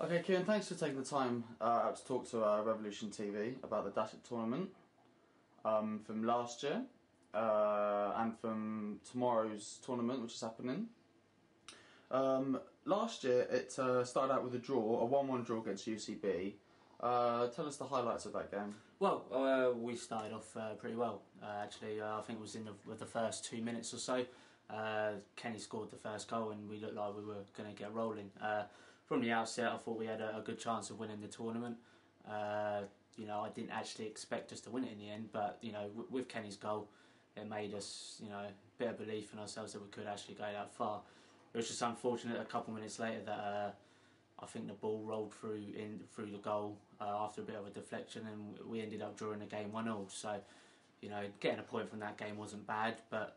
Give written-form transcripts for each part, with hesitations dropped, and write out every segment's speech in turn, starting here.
Okay, Kieran, thanks for taking the time out to talk to Revolution TV about the Datchet Tournament from last year and from tomorrow's tournament, which is happening. Last year it started out with a draw, a 1-1 draw against UCB. Tell us the highlights of that game. Well, we started off pretty well. Actually, I think it was with the first 2 minutes or so. Kenny scored the first goal and we looked like we were going to get rolling. From the outset, I thought we had a good chance of winning the tournament. I didn't actually expect us to win it in the end, but with Kenny's goal, it made us, a bit of belief in ourselves that we could actually go that far. It was just unfortunate a couple of minutes later that I think the ball rolled through the goal after a bit of a deflection, and we ended up drawing the game 1-0. So, getting a point from that game wasn't bad, but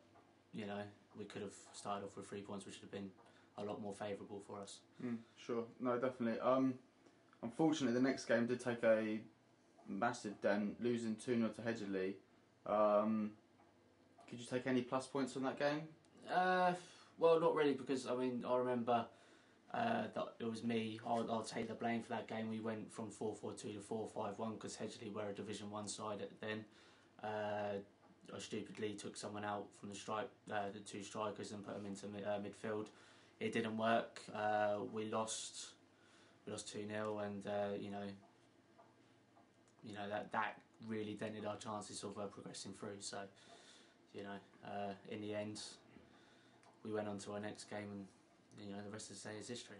we could have started off with 3 points, which would have been a lot more favourable for us. Sure, no, definitely. Unfortunately, the next game did take a massive dent, losing 2-0 to Hedgerley. Could you take any plus points from that game? Well, not really, because I remember that it was me. I'll take the blame for that game. We went from 4-4-2 to 4-5-1 because Hedgerley were a Division 1 side then. I stupidly took someone out from the two strikers and put them into midfield. It didn't work. We lost 2-0, and that really dented our chances of progressing through. So, in the end, we went on to our next game, and the rest of the day is history.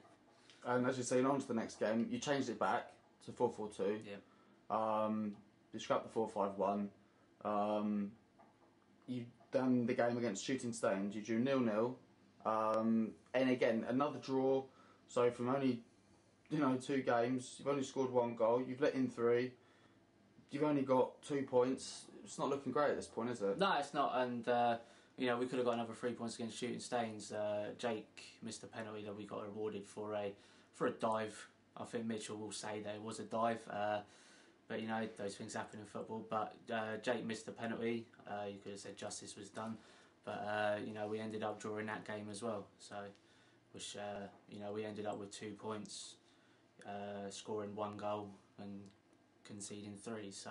And as you're saying, on to the next game, you changed it back to 4-4-2. Yeah. You scrapped the 4-5-1. You done the game against Shooting Stains. You drew 0-0. And again, another draw. So from only 2 games, you've only scored 1 goal. You've let in 3. You've only got 2 points. It's not looking great at this point, is it? No, it's not. And we could have got another 3 points against Shooting Stains. Jake missed a penalty that we got rewarded for a dive. I think Mitchell will say that it was a dive. But those things happen in football. But Jake missed the penalty. You could have said justice was done. But we ended up drawing that game as well. So, which we ended up with 2 points, scoring 1 goal and conceding 3. So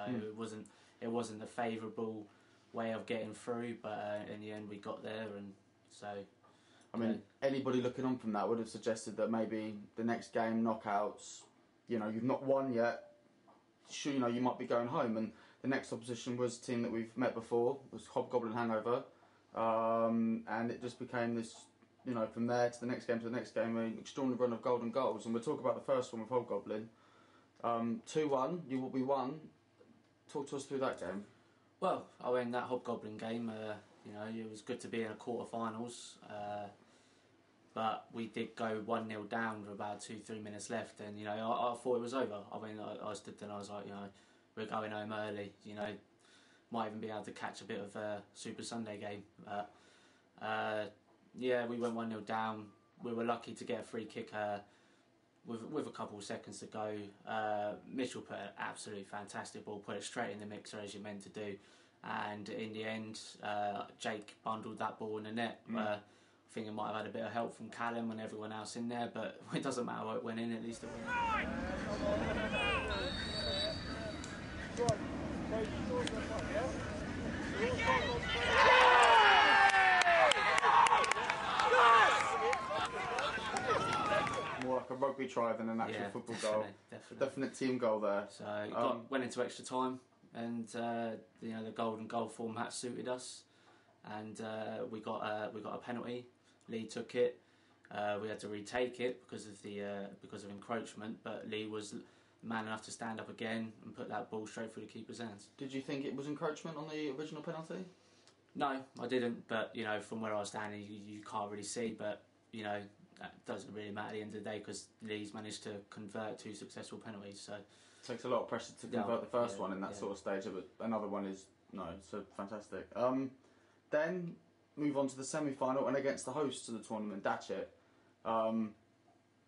it wasn't a favourable way of getting through. But in the end, we got there, and so. Anybody looking on from that would have suggested that maybe the next game, knockouts, you've not won yet. Sure, you might be going home, and the next opposition was a team that we've met before, was Hobgoblin Hangover, and it just became this, from there to the next game to the next game, an extraordinary run of golden goals. And we'll talk about the first one with Hobgoblin. 2-1, we won. Talk to us through that game. Well, that Hobgoblin game, it was good to be in a quarter-finals. But we did go 1-0 down with about 2-3 minutes left, and I thought it was over. I stood there and I was like, we're going home early. Might even be able to catch a bit of a Super Sunday game. We went 1-0 down. We were lucky to get a free kick with a couple of seconds to go. Mitchell put an absolutely fantastic ball, put it straight in the mixer as you're meant to do, and in the end, Jake bundled that ball in the net. I think it might have had a bit of help from Callum and everyone else in there, but it doesn't matter what went in, at least it went in. More like a rugby try than an actual football goal. Definitely. Definite team goal there. So went into extra time, and the golden goal format suited us, and we got a penalty. Lee took it. We had to retake it because of encroachment, but Lee was man enough to stand up again and put that ball straight through the keeper's hands. Did you think it was encroachment on the original penalty? No, I didn't. But from where I was standing, you can't really see. But that doesn't really matter at the end of the day because Lee's managed to convert 2 successful penalties. So it takes a lot of pressure to convert the first one in that sort of stage. But another one is so fantastic. Then move on to the semi-final and against the hosts of the tournament, Datchet.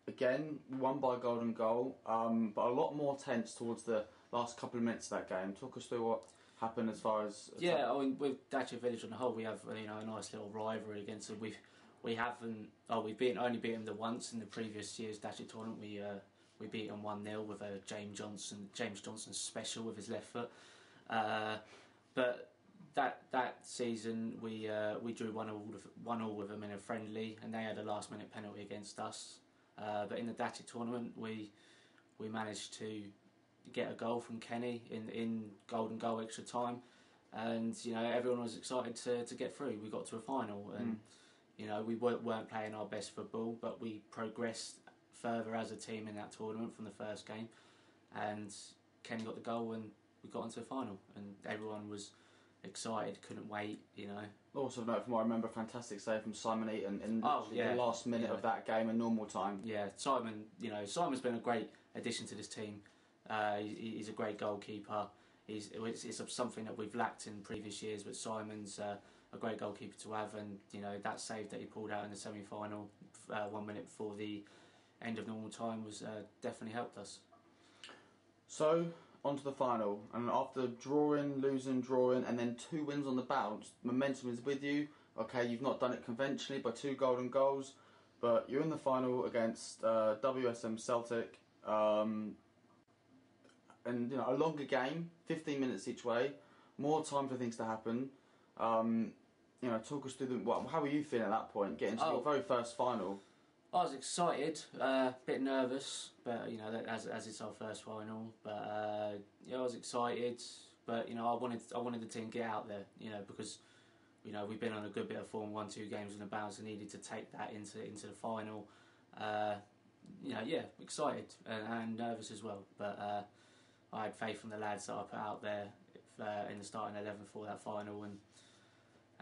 Again, won by a golden goal, but a lot more tense towards the last couple of minutes of that game. Talk us through what happened as far as... with Datchet Village on the whole, we have a nice little rivalry against them. We've only beaten them once in the previous year's Datchet tournament. we beat them 1-0 with a James Johnson special with his left foot. But that season we drew 1-1 with them in a friendly, and they had a last minute penalty against us. But in the Datchet Tournament we managed to get a goal from Kenny in golden goal extra time, and everyone was excited to get through. We got to a final, and we weren't playing our best football, but we progressed further as a team in that tournament from the first game, and Kenny got the goal and we got into the final, and everyone was excited, couldn't wait. Also note from what I remember, fantastic save from Simon Eaton in the last minute of that game in normal time. Yeah, Simon's been a great addition to this team. He's a great goalkeeper. It's something that we've lacked in previous years, but Simon's a great goalkeeper to have, and that save that he pulled out in the semi-final 1 minute before the end of normal time was definitely helped us. So on to the final, and after losing, drawing, and then 2 wins on the bounce, momentum is with you. Okay, you've not done it conventionally by 2 golden goals, but you're in the final against WSM Celtic, and a longer game, 15 minutes each way, more time for things to happen. Talk us through how were you feeling at that point, getting to your very first final? I was excited, a bit nervous, but as it's our first final. But I was excited, but I wanted the team to get out there, because we've been on a good bit of form, 1-2 games in a bounce, and needed to take that into the final. Excited and nervous as well, but I had faith in the lads that I put out there in the starting 11 for that final, and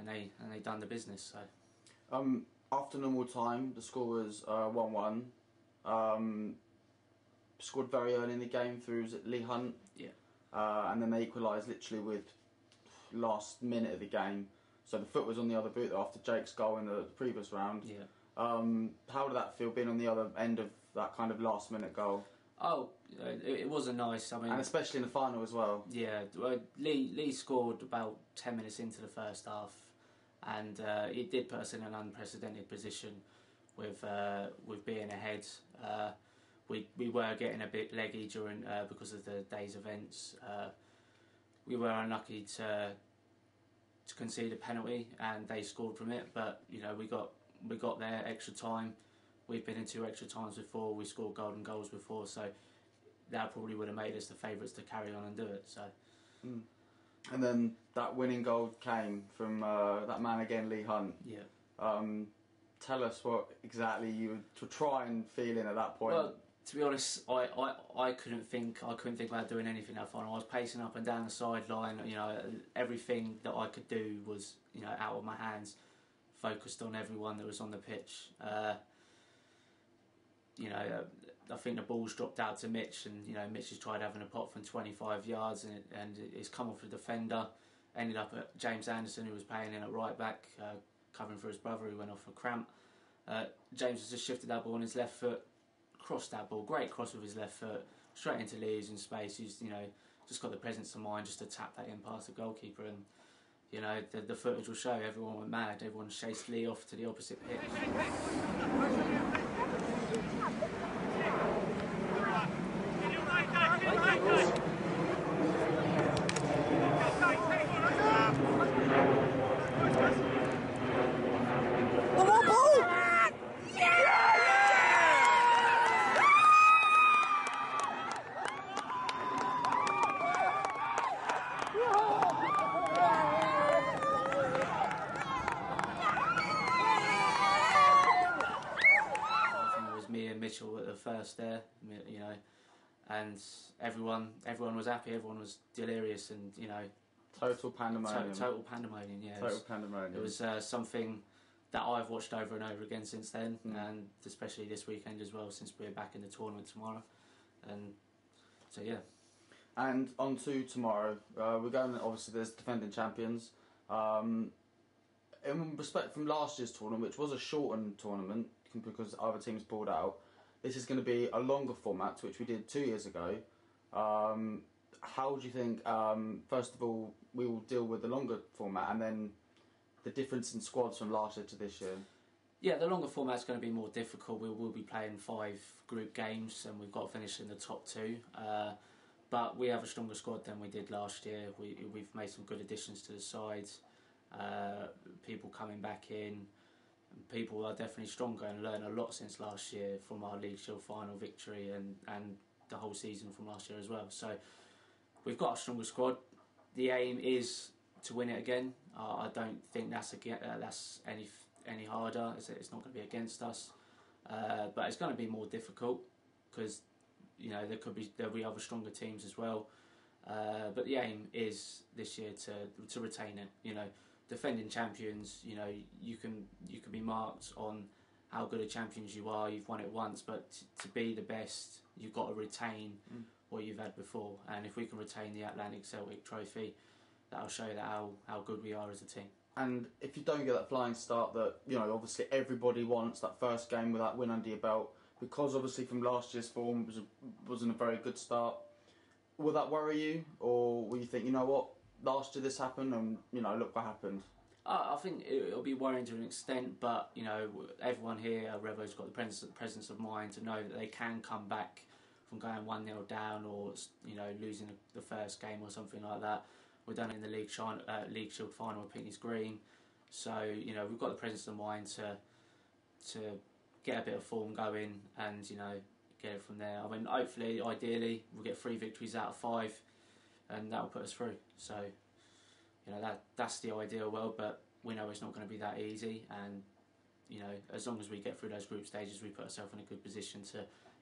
they done the business. So. After normal time, the score was 1-1. Scored very early in the game through Lee Hunt. Yeah. And then they equalised literally with last minute of the game. So the foot was on the other boot after Jake's goal in the previous round. Yeah. How did that feel, being on the other end of that kind of last minute goal? Oh, it wasn't nice. I mean, and especially in the final as well. Yeah. Lee scored about 10 minutes into the first half. And it did put us in an unprecedented position with being ahead. We were getting a bit leggy during because of the day's events. We were unlucky to concede a penalty, and they scored from it. But we got there extra time. We've been in 2 extra times before. We scored golden goals before, so that probably would have made us the favourites to carry on and do it. So. And then that winning goal came from that man again, Lee Hunt. Yeah. Tell us what exactly you were trying feeling at that point. Well, to be honest, I couldn't think about doing anything that final. I was pacing up and down the sideline. Everything that I could do was out of my hands. Focused on everyone that was on the pitch. I think the ball's dropped out to Mitch, and Mitch has tried having a pot from 25 yards, and it's come off the defender. Ended up at James Anderson, who was playing in at right back, covering for his brother who went off for cramp. James has just shifted that ball on his left foot, crossed that ball, great cross with his left foot, straight into Lee's in space. He's just got the presence of mind just to tap that in past the goalkeeper, and the footage will show everyone went mad. Everyone chased Lee off to the opposite pitch. At the first there, and everyone was happy, everyone was delirious, and total pandemonium. Total pandemonium, yeah. Total pandemonium. It was something that I've watched over and over again since then, and especially this weekend as well, since we're back in the tournament tomorrow, and so yeah. And on to tomorrow, we're going. Obviously, there's defending champions. In respect from last year's tournament, which was a shortened tournament because other teams pulled out. This is going to be a longer format, which we did 2 years ago. How do you think, first of all, we will deal with the longer format, and then the difference in squads from last year to this year? Yeah, the longer format's going to be more difficult. We will be playing 5 group games, and we've got to finish in the top 2. But we have a stronger squad than we did last year. We've made some good additions to the side. People coming back in. People are definitely stronger and learned a lot since last year from our League Shield final victory and the whole season from last year as well. So we've got a stronger squad. The aim is to win it again. I don't think that's any harder. It's not going to be against us, but it's going to be more difficult because there'll be other stronger teams as well. But the aim is this year to retain it. Defending champions. You can be marked on how good a champions you are. You've won it once, but to be the best, you've got to retain what you've had before. And if we can retain the Atlantic Celtic Trophy, that'll show that how good we are as a team. And if you don't get that flying start that, obviously everybody wants, that first game with that win under your belt, because obviously from last year's form wasn't a very good start, will that worry you? Or will you think, you know what, last year this happened and, look what happened? I think it'll be worrying to an extent, but, everyone here at Revo's got the presence of mind to know that they can come back from going 1-0 down or, losing the first game or something like that. We've done it in the League Shield final with Pinckney's Green. So, we've got the presence of mind to get a bit of form going and, get it from there. I mean, hopefully, ideally, we'll get 3 victories out of 5 and that'll put us through. So, that's the ideal world, but we know it's not going to be that easy. And, as long as we get through those group stages, we put ourselves in a good position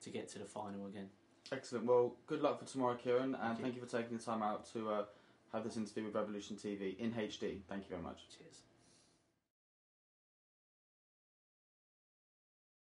to get to the final again. Excellent. Well, good luck for tomorrow, Kieran, and thank you for taking the time out to have this interview with Revolution TV in HD. Thank you very much. Cheers.